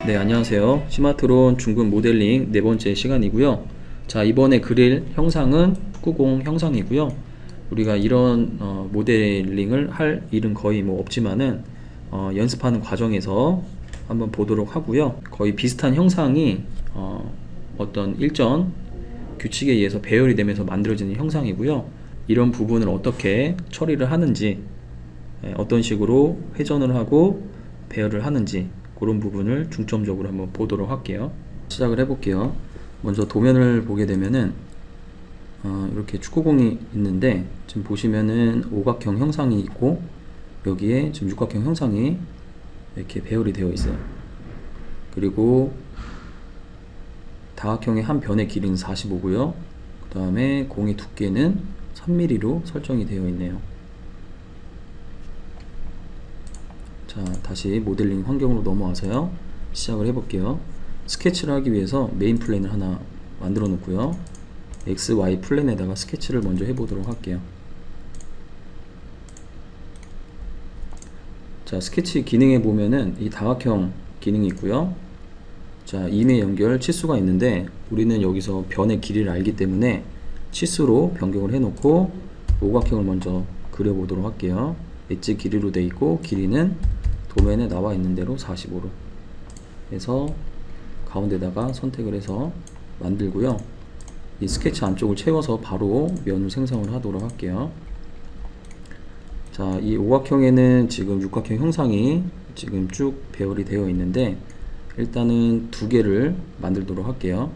네, 안녕하세요. 스마트론 중급 모델링 네 번째 시간이고요. 자, 이번에 그릴 형상은 축구공 형상이고요. 우리가 이런 모델링을 할 일은 거의 뭐 없지만은 연습하는 과정에서 한번 보도록 하고요. 거의 비슷한 형상이 어떤 일정 규칙에 의해서 배열이 되면서 만들어지는 형상이고요. 이런 부분을 어떻게 처리를 하는지, 어떤 식으로 회전을 하고 배열을 하는지 그런 부분을 중점적으로 한번 보도록 할게요. 시작을 해볼게요. 먼저 도면을 보게 되면은 이렇게 축구공이 있는데 지금 보시면은 오각형 형상이 있고 여기에 지금 육각형 형상이 이렇게 배열이 되어 있어요. 그리고 다각형의 한 변의 길이는 45고요. 그 다음에 공의 두께는 3mm로 설정이 되어 있네요. 자, 다시 모델링 환경으로 넘어와서요. 시작을 해볼게요. 스케치를 하기 위해서 메인 플랜을 하나 만들어 놓고요. X, Y 플랜에다가 스케치를 먼저 해보도록 할게요. 자, 스케치 기능에 보면은 이 다각형 기능이 있고요. 자, 임의 연결 치수가 있는데 우리는 여기서 변의 길이를 알기 때문에 치수로 변경을 해놓고 오각형을 먼저 그려보도록 할게요. 엣지 길이로 되어 있고 길이는 도면에 나와 있는 대로 45로 해서 가운데다가 선택을 해서 만들고요. 이 스케치 안쪽을 채워서 바로 면을 생성을 하도록 할게요. 자, 이 오각형에는 지금 육각형 형상이 지금 쭉 배열이 되어 있는데 일단은 두 개를 만들도록 할게요.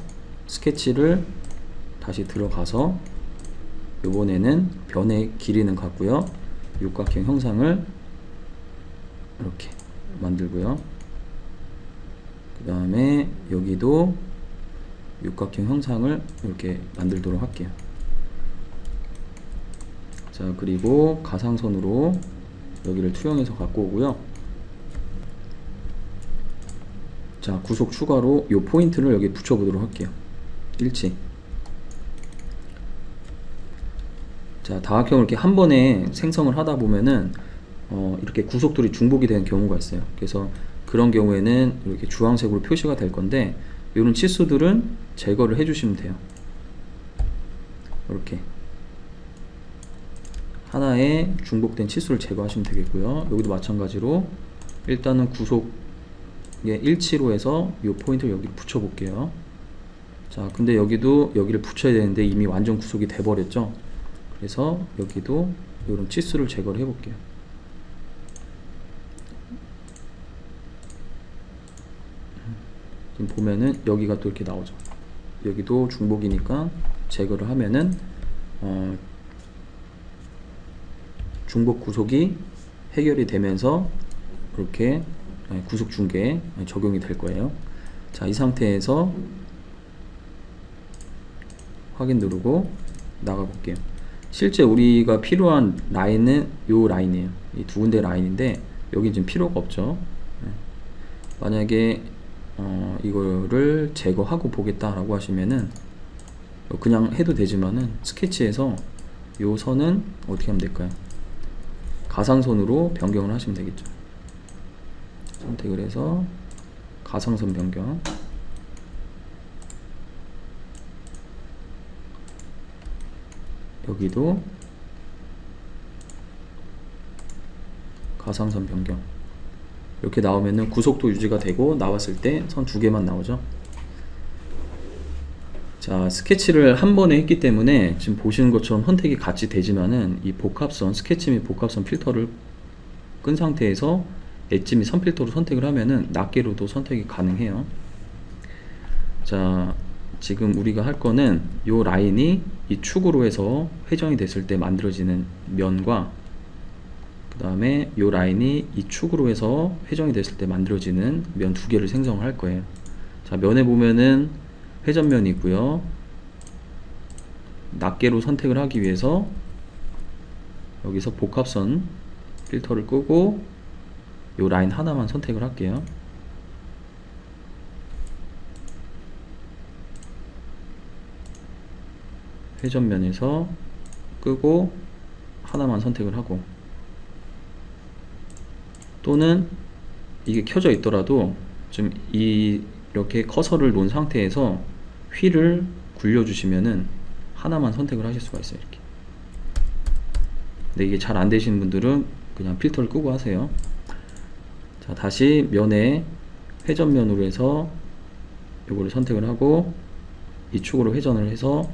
스케치를 다시 들어가서 이번에는 변의 길이는 같고요. 육각형 형상을 이렇게 만들고요. 그 다음에 여기도 육각형 형상을 이렇게 만들도록 할게요. 자, 그리고 가상선으로 여기를 투영해서 갖고 오고요. 자, 구속 추가로 이 포인트를 여기 붙여 보도록 할게요. 일치. 자, 다각형을 이렇게 한 번에 생성을 하다 보면은 이렇게 구속들이 중복이 되는 경우가 있어요. 그래서 그런 경우에는 이렇게 주황색으로 표시가 될 건데 이런 치수들은 제거를 해주시면 돼요. 이렇게 하나의 중복된 치수를 제거하시면 되겠고요. 여기도 마찬가지로 일단은 구속의 일치로 해서 이 포인트를 여기 붙여 볼게요. 자, 근데 여기를 붙여야 되는데 이미 완전 구속이 돼 버렸죠. 그래서 여기도 이런 치수를 제거를 해 볼게요. 지금 보면은 여기가 또 이렇게 나오죠. 여기도 중복이니까 제거를 하면은 중복 구속이 해결이 되면서 이렇게 구속 중계에 적용이 될 거예요. 자, 이 상태에서 확인 누르고 나가 볼게요. 실제 우리가 필요한 라인은 요 라인이에요. 이 두 군데 라인인데 여기 지금 필요가 없죠. 만약에 이거를 제거하고 보겠다라고 하시면은 그냥 해도 되지만은 스케치에서 요 선은 어떻게 하면 될까요? 가상선으로 변경을 하시면 되겠죠. 선택을 해서 가상선 변경. 여기도 가상선 변경. 이렇게 나오면은 구속도 유지가 되고 나왔을 때 선 두 개만 나오죠. 자, 스케치를 한 번에 했기 때문에 지금 보시는 것처럼 선택이 같이 되지만은 이 복합선, 스케치 및 복합선 필터를 끈 상태에서 엣지 및 선 필터로 선택을 하면은 낱개로도 선택이 가능해요. 자, 지금 우리가 할 거는 요 라인이 이 축으로 해서 회전이 됐을 때 만들어지는 면과 그 다음에 요 라인이 이 축으로 해서 회전이 됐을 때 만들어지는 면 두 개를 생성을 할 거예요. 자, 면에 보면은 회전면이 있고요. 낱개로 선택을 하기 위해서 여기서 복합선 필터를 끄고 요 라인 하나만 선택을 할게요. 회전면에서 끄고 하나만 선택을 하고, 또는 이게 켜져 있더라도 좀 이렇게 커서를 놓은 상태에서 휠을 굴려주시면은 하나만 선택을 하실 수가 있어요. 이렇게. 근데 이게 잘 안 되시는 분들은 그냥 필터를 끄고 하세요. 자, 다시 면에 회전면으로 해서 요거를 선택을 하고 이 축으로 회전을 해서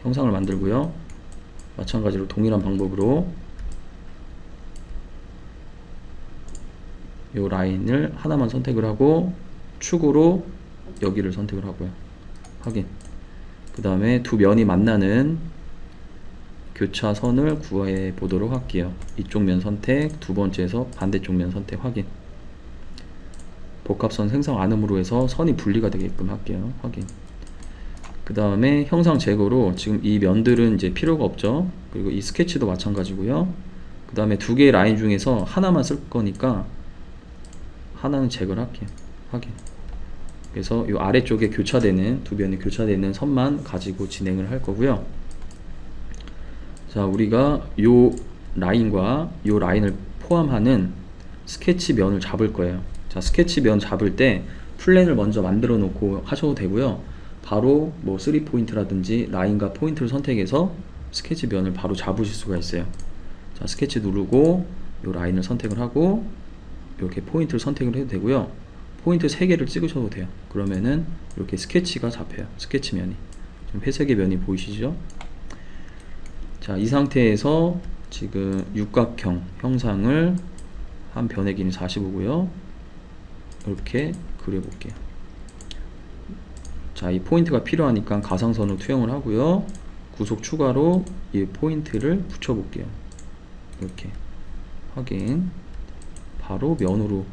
형상을 만들고요. 마찬가지로 동일한 방법으로 요 라인을 하나만 선택을 하고 축으로 여기를 선택을 하고요. 확인. 그 다음에 두 면이 만나는 교차선을 구해 보도록 할게요. 이쪽 면 선택, 두 번째에서 반대쪽 면 선택 확인. 복합선 생성 안 함으로 해서 선이 분리가 되게끔 할게요. 확인. 그 다음에 형상 제거로 지금 이 면들은 이제 필요가 없죠. 그리고 이 스케치도 마찬가지고요. 그 다음에 두 개의 라인 중에서 하나만 쓸 거니까 하나는 제거를 할게요. 확인. 그래서 이 아래쪽에 교차되는 두 면이 교차되는 선만 가지고 진행을 할 거고요. 자, 우리가 요 라인과 요 라인을 포함하는 스케치 면을 잡을 거예요. 자, 스케치 면 잡을 때 플랜을 먼저 만들어 놓고 하셔도 되고요. 바로 뭐 3포인트라든지 라인과 포인트를 선택해서 스케치 면을 바로 잡으실 수가 있어요. 자, 스케치 누르고 요 라인을 선택을 하고 이렇게 포인트를 선택을 해도 되고요. 포인트 3개를 찍으셔도 돼요. 그러면은 이렇게 스케치가 잡혀요. 스케치 면이. 좀 회색의 면이 보이시죠? 자, 이 상태에서 지금 육각형 형상을 한 변의 길이 45고요. 이렇게 그려볼게요. 자, 이 포인트가 필요하니까 가상선으로 투영을 하고요. 구속 추가로 이 포인트를 붙여볼게요. 이렇게 확인. 바로 면으로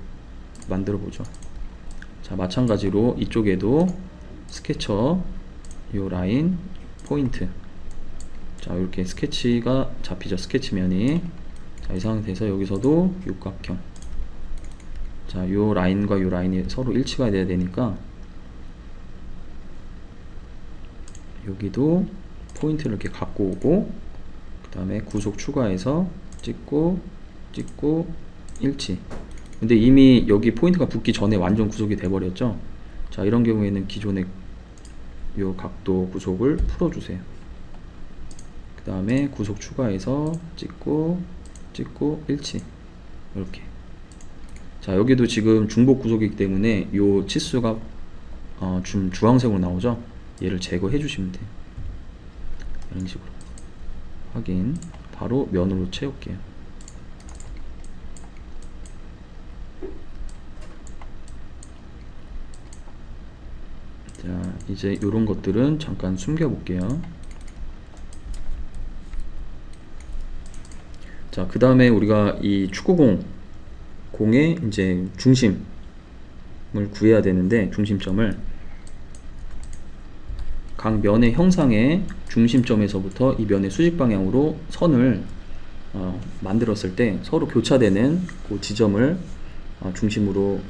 만들어 보죠. 자, 마찬가지로 이쪽에도 스케쳐 요 라인 포인트. 자, 이렇게 스케치가 잡히죠. 스케치면이. 자, 이 상태에서 여기서도 육각형. 자, 요 라인과 요 라인이 서로 일치가 돼야 되니까 여기도 포인트를 이렇게 갖고 오고 그 다음에 구속 추가해서 찍고 일치. 근데 이미 여기 포인트가 붙기 전에 완전 구속이 돼 버렸죠. 자, 이런 경우에는 기존의 요 각도 구속을 풀어주세요. 그 다음에 구속 추가해서 찍고 일치. 이렇게. 자, 여기도 지금 중복 구속이기 때문에 요 치수가 좀 주황색으로 나오죠. 얘를 제거해 주시면 돼요. 이런 식으로 확인. 바로 면으로 채울게요. 자, 이제 이런 것들은 잠깐 숨겨 볼게요. 자, 그 다음에 우리가 이 축구공의 이제 중심을 구해야 되는데, 중심점을 각 면의 형상의 중심점에서부터 이 면의 수직 방향으로 선을 만들었을 때 서로 교차되는 그 지점을 중심으로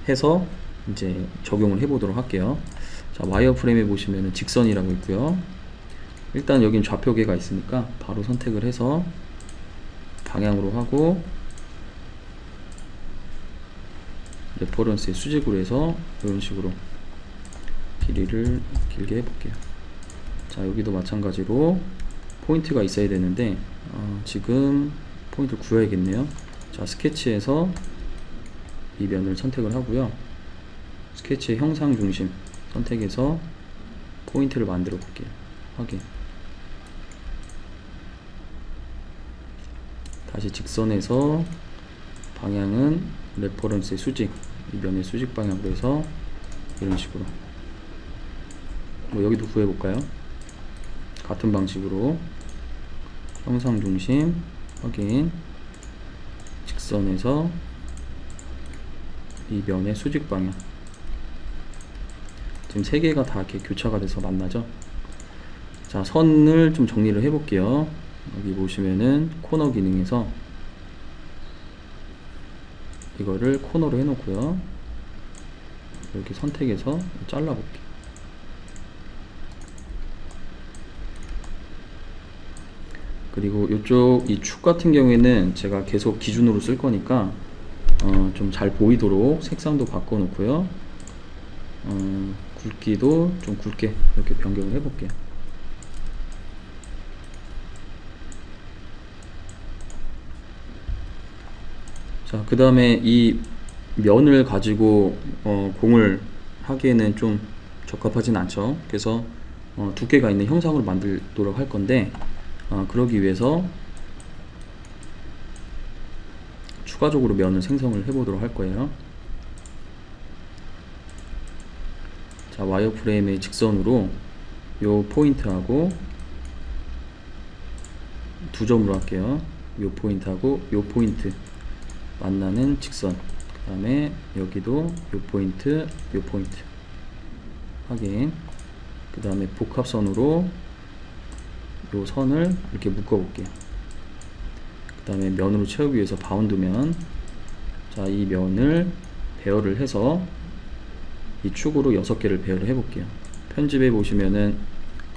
해서 이제 적용을 해 보도록 할게요. 자, 와이어프레임에 보시면은 직선이라고 있고요. 일단 여긴 좌표계가 있으니까 바로 선택을 해서 방향으로 하고 레퍼런스의 수직으로 해서 이런 식으로 길이를 길게 해볼게요. 자, 여기도 마찬가지로 포인트가 있어야 되는데 지금 포인트를 구해야겠네요. 자, 스케치에서 이 면을 선택을 하고요. 스케치의 형상 중심 선택해서 포인트를 만들어 볼게요. 확인. 다시 직선에서 방향은 레퍼런스의 수직, 이 면의 수직 방향으로 해서 이런 식으로. 뭐 여기도 구해볼까요? 같은 방식으로 형상 중심 확인. 직선에서 이 면의 수직 방향. 지금 세 개가 다 이렇게 교차가 돼서 만나죠. 자, 선을 좀 정리를 해볼게요. 여기 보시면은 코너 기능에서 이거를 코너로 해놓고요. 이렇게 선택해서 잘라볼게요. 그리고 이쪽 이 축 같은 경우에는 제가 계속 기준으로 쓸 거니까 좀 잘 보이도록 색상도 바꿔 놓고요. 굵기도 좀 굵게 이렇게 변경을 해 볼게요. 자, 그 다음에 이 면을 가지고 공을 하기에는 좀 적합하진 않죠. 그래서 두께가 있는 형상으로 만들도록 할 건데, 그러기 위해서 추가적으로 면을 생성을 해 보도록 할 거예요. 자, 와이어프레임의 직선으로 요 포인트하고 두 점으로 할게요. 요 포인트하고 요 포인트 만나는 직선, 그 다음에 여기도 요 포인트 확인. 그 다음에 복합선으로 요 선을 이렇게 묶어 볼게요. 그 다음에 면으로 채우기 위해서 바운드면, 자, 이 면을 배열을 해서 이 축으로 6개를 배열을 해 볼게요. 편집해 보시면은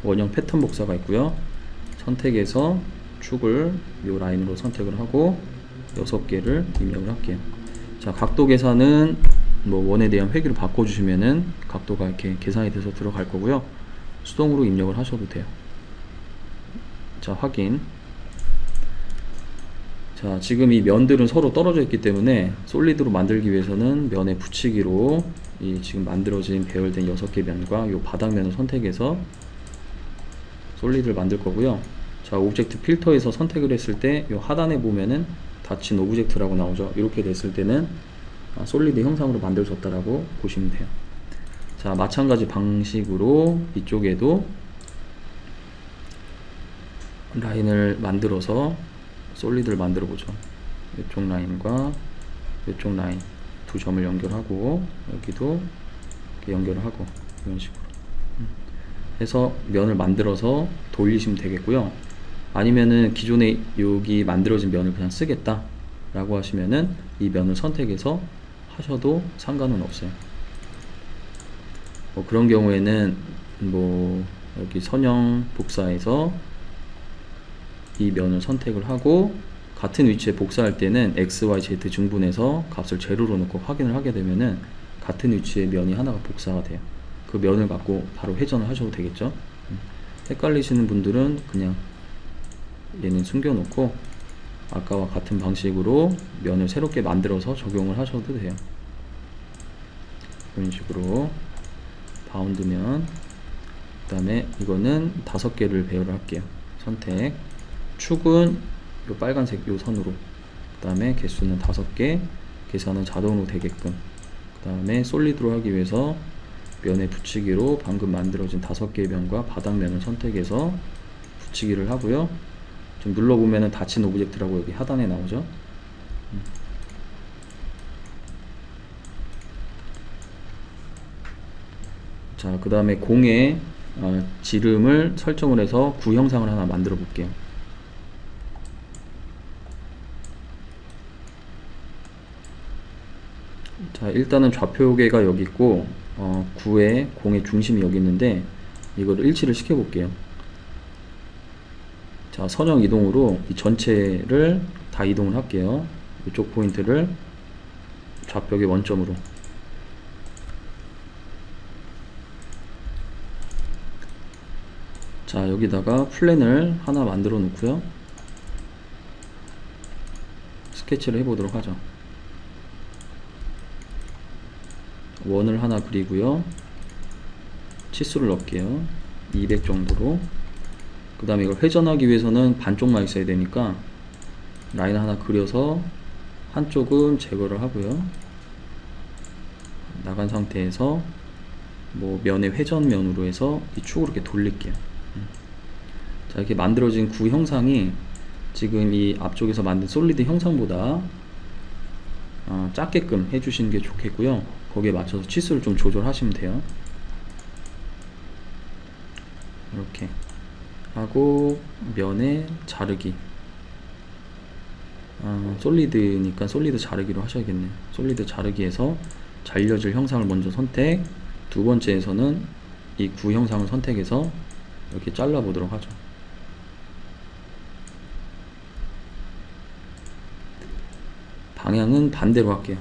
원형 패턴 복사가 있고요. 선택해서 축을 요 라인으로 선택을 하고 6개를 입력을 할게요. 자, 각도 계산은 뭐 원에 대한 회귀를 바꿔주시면은 각도가 이렇게 계산이 돼서 들어갈 거고요. 수동으로 입력을 하셔도 돼요. 자, 확인. 자, 지금 이 면들은 서로 떨어져 있기 때문에 솔리드로 만들기 위해서는 면에 붙이기로 이 지금 만들어진 배열된 6개 면과 요 바닥면을 선택해서 솔리드를 만들 거고요. 자, 오브젝트 필터에서 선택을 했을 때 요 하단에 보면은 닫힌 오브젝트라고 나오죠. 이렇게 됐을 때는 솔리드 형상으로 만들어졌다라고 보시면 돼요. 자, 마찬가지 방식으로 이쪽에도 라인을 만들어서 솔리드를 만들어 보죠. 이쪽 라인과 이쪽 라인 두 점을 연결하고 여기도 이렇게 연결을 하고 이런 식으로 해서 면을 만들어서 돌리시면 되겠고요. 아니면은 기존에 여기 만들어진 면을 그냥 쓰겠다 라고 하시면은 이 면을 선택해서 하셔도 상관은 없어요. 뭐 그런 경우에는 뭐 여기 선형 복사해서 이 면을 선택을 하고 같은 위치에 복사할 때는 X, Y, Z 중분해서 값을 제로로 놓고 확인을 하게 되면은 같은 위치에 면이 하나가 복사가 돼요. 그 면을 갖고 바로 회전을 하셔도 되겠죠. 헷갈리시는 분들은 그냥 얘는 숨겨놓고 아까와 같은 방식으로 면을 새롭게 만들어서 적용을 하셔도 돼요. 이런 식으로 바운드면, 그 다음에 이거는 5개를 배열을 할게요. 선택, 축은 요 빨간색 요 선으로, 그 다음에 개수는 5개, 계산은 자동으로 되게끔, 그 다음에 솔리드로 하기 위해서 면에 붙이기로 방금 만들어진 5개의 면과 바닥면을 선택해서 붙이기를 하고요. 좀 눌러보면은 닫힌 오브젝트라고 여기 하단에 나오죠. 자, 그 다음에 공의 지름을 설정을 해서 구형상을 하나 만들어 볼게요. 자, 일단은 좌표계가 여기 있고 구의 공의 중심이 여기 있는데 이거를 일치를 시켜 볼게요. 자, 선형 이동으로 이 전체를 다 이동을 할게요. 이쪽 포인트를 좌표계 원점으로. 자, 여기다가 플랜을 하나 만들어 놓고요. 스케치를 해보도록 하죠. 원을 하나 그리고요. 치수를 넣을게요. 200 정도로. 그 다음에 이걸 회전하기 위해서는 반쪽만 있어야 되니까 라인 하나 그려서 한쪽은 제거를 하고요. 나간 상태에서 뭐 면의 회전면으로 해서 이 축으로 이렇게 돌릴게요. 자, 이렇게 만들어진 구 형상이 지금 이 앞쪽에서 만든 솔리드 형상보다 작게끔 해주시는 게 좋겠고요. 거기에 맞춰서 치수를 좀 조절하시면 돼요. 이렇게 하고 면의 자르기, 솔리드니까 솔리드 자르기로 하셔야겠네요. 솔리드 자르기에서 잘려질 형상을 먼저 선택, 두 번째에서는 이 구 형상을 선택해서 이렇게 잘라 보도록 하죠. 방향은 반대로 할게요.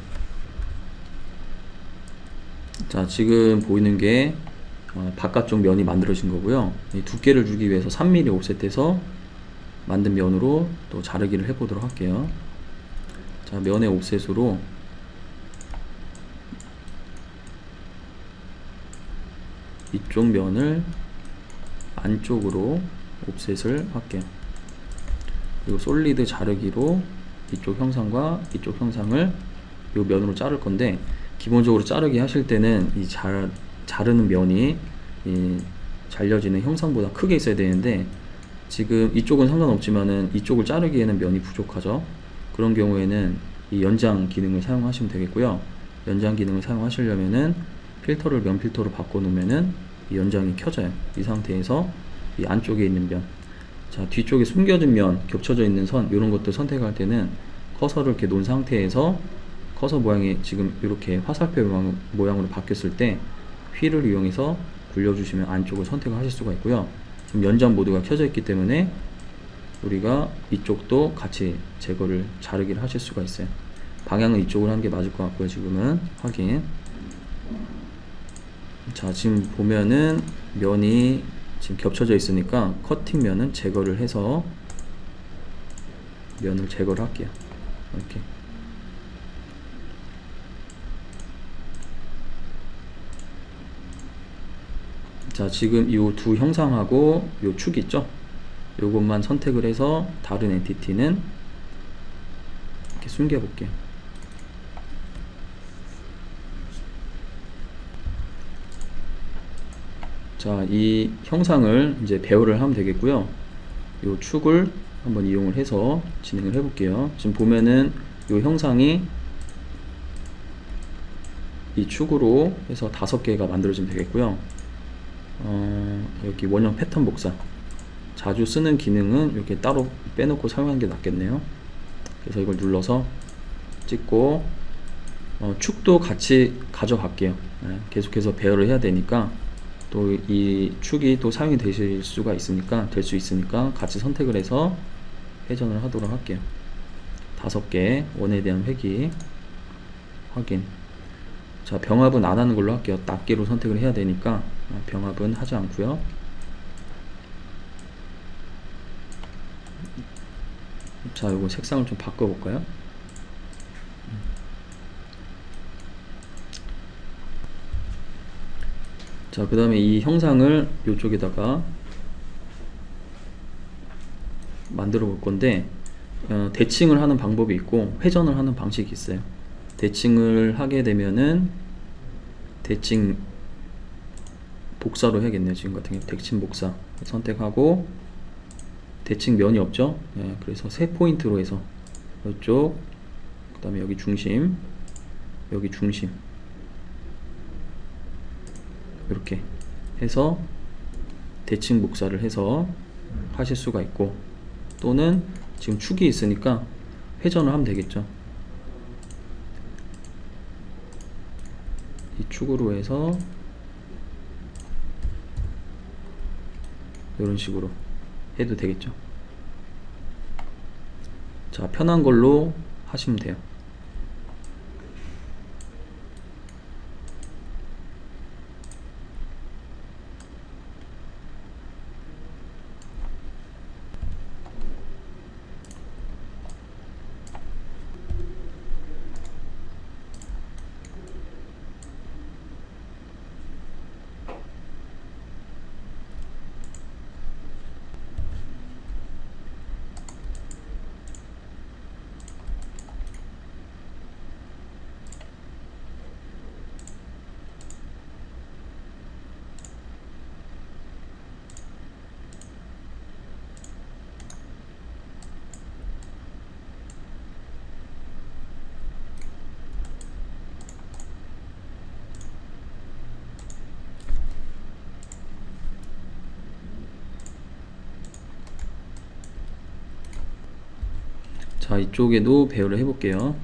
자, 지금 보이는 게 바깥쪽 면이 만들어진 거고요. 이 두께를 주기 위해서 3mm 옵셋해서 만든 면으로 또 자르기를 해보도록 할게요. 자, 면의 옵셋으로 이쪽 면을 안쪽으로 옵셋을 할게요. 그리고 솔리드 자르기로 이쪽 형상과 이쪽 형상을 이 면으로 자를 건데, 기본적으로 자르기 하실 때는 이 자르는 면이 이 잘려지는 형상보다 크게 있어야 되는데, 지금 이쪽은 상관없지만은 이쪽을 자르기에는 면이 부족하죠. 그런 경우에는 이 연장 기능을 사용하시면 되겠고요. 연장 기능을 사용하시려면은 필터를 면 필터로 바꿔 놓으면은 이 연장이 켜져요. 이 상태에서 이 안쪽에 있는 면, 자, 뒤쪽에 숨겨진 면, 겹쳐져 있는 선, 이런 것들 선택할 때는 커서를 이렇게 놓은 상태에서 커서 모양이 지금 이렇게 화살표 모양으로 바뀌었을 때 휠을 이용해서 굴려주시면 안쪽을 선택을 하실 수가 있고요. 지금 연장 모드가 켜져 있기 때문에 우리가 이쪽도 같이 제거를 자르기를 하실 수가 있어요. 방향은 이쪽으로 하는 게 맞을 것 같고요. 지금은 확인. 자, 지금 보면은 면이 지금 겹쳐져 있으니까 커팅 면은 제거를 해서 면을 제거를 할게요. 이렇게. 자, 지금 이 두 형상하고 요 축 있죠? 요것만 선택을 해서 다른 엔티티는 이렇게 숨겨 볼게요. 자, 이 형상을 이제 배열을 하면 되겠고요. 요 축을 한번 이용을 해서 진행을 해 볼게요. 지금 보면은 요 형상이 이 축으로 해서 5개가 만들어지면 되겠고요. 여기 원형 패턴 복사, 자주 쓰는 기능은 이렇게 따로 빼놓고 사용하는 게 낫겠네요. 그래서 이걸 눌러서 찍고 축도 같이 가져갈게요. 계속해서 배열을 해야 되니까, 또 이 축이 또 사용이 되실 수가 있으니까, 될 수 있으니까 같이 선택을 해서 회전을 하도록 할게요. 5개 원에 대한 회기 확인. 자, 병합은 안 하는 걸로 할게요. 낱개로 선택을 해야 되니까 병합은 하지 않고요. 자, 요거 색상을 좀 바꿔볼까요? 자, 그 다음에 이 형상을 이쪽에다가 만들어 볼 건데, 대칭을 하는 방법이 있고 회전을 하는 방식이 있어요. 대칭을 하게 되면은 대칭 복사로 해야겠네요. 지금 같은 경우 대칭 복사 선택하고, 대칭 면이 없죠. 그래서 3포인트로 해서 이쪽, 그 다음에 여기 중심, 여기 중심, 이렇게 해서 대칭 복사를 해서 하실 수가 있고, 또는 지금 축이 있으니까 회전을 하면 되겠죠. 이 축으로 해서 이런 식으로 해도 되겠죠. 자, 편한 걸로 하시면 돼요. 자, 이쪽에도 배열을 해 볼게요.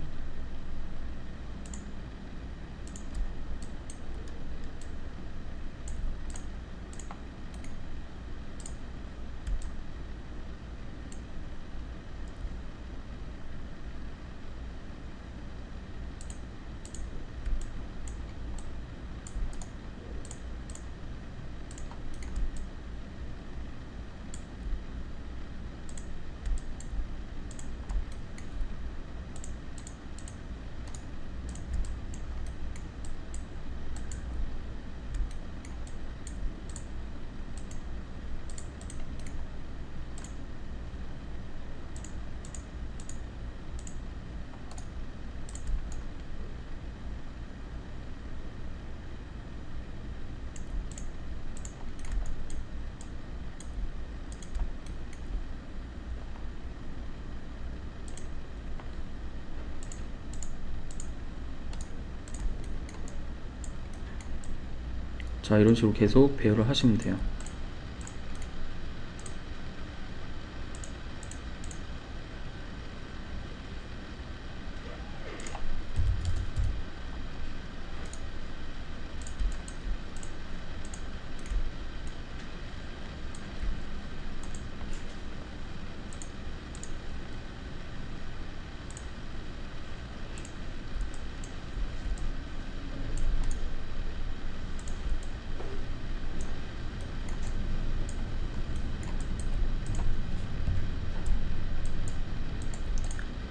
자, 이런 식으로 계속 배열을 하시면 돼요.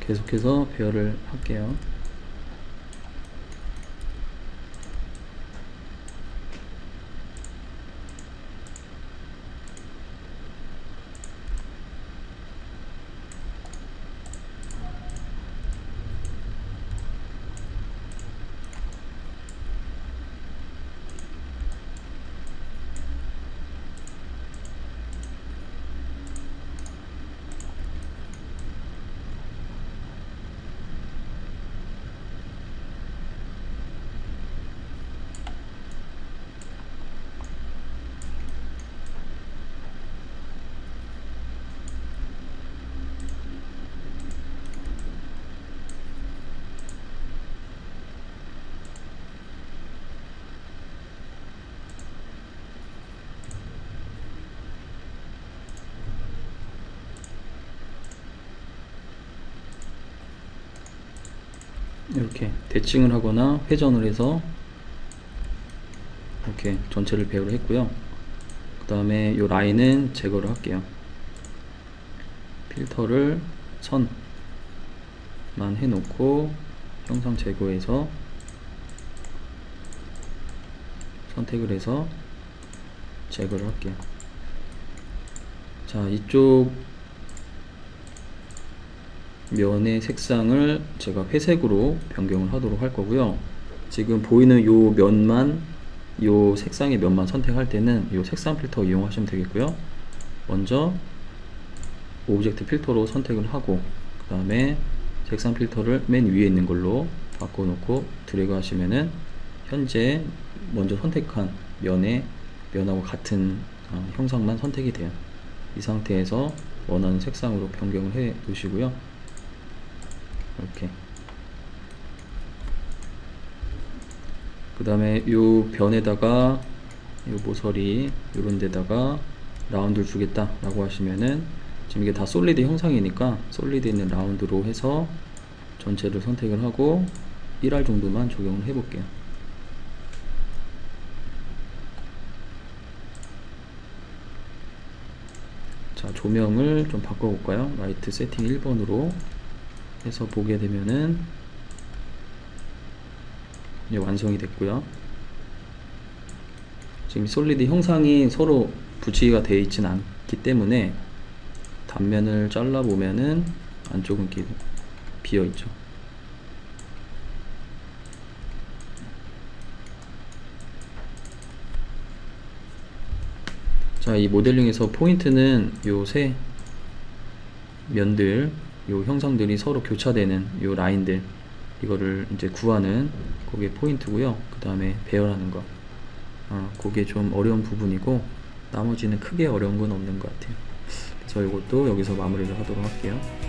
계속해서 배열을 할게요. 이렇게 대칭을 하거나 회전을 해서 이렇게 전체를 배열을 했고요. 그 다음에 이 라인은 제거를 할게요. 필터를 선만 해놓고 형상 제거해서 선택을 해서 제거를 할게요. 자, 이쪽 면의 색상을 제가 회색으로 변경을 하도록 할 거고요. 지금 보이는 요 면만, 요 색상의 면만 선택할 때는 요 색상 필터 이용하시면 되겠고요. 먼저 오브젝트 필터로 선택을 하고 그 다음에 색상 필터를 맨 위에 있는 걸로 바꿔 놓고 드래그 하시면은 현재 먼저 선택한 면하고 같은 형상만 선택이 돼요. 이 상태에서 원하는 색상으로 변경을 해 놓으시고요. 이렇게 그 다음에 요 변에다가 요 모서리 요런 데다가 라운드를 주겠다 라고 하시면은 지금 이게 다 솔리드 형상이니까 솔리드 있는 라운드로 해서 전체를 선택을 하고 1R 정도만 적용을 해 볼게요. 자, 조명을 좀 바꿔 볼까요? 라이트 세팅 1번으로 해서 보게 되면은 이제 완성이 됐고요. 지금 솔리드 형상이 서로 붙이기가 되어 있지는 않기 때문에 단면을 잘라 보면은 안쪽은 이렇게 비어 있죠. 자, 이 모델링에서 포인트는 요 세 면들, 요 형상들이 서로 교차되는 요 라인들, 이거를 이제 구하는 그게 포인트고요. 그 다음에 배열하는 거, 그게 좀 어려운 부분이고 나머지는 크게 어려운 건 없는 것 같아요. 그래서 이것도 여기서 마무리를 하도록 할게요.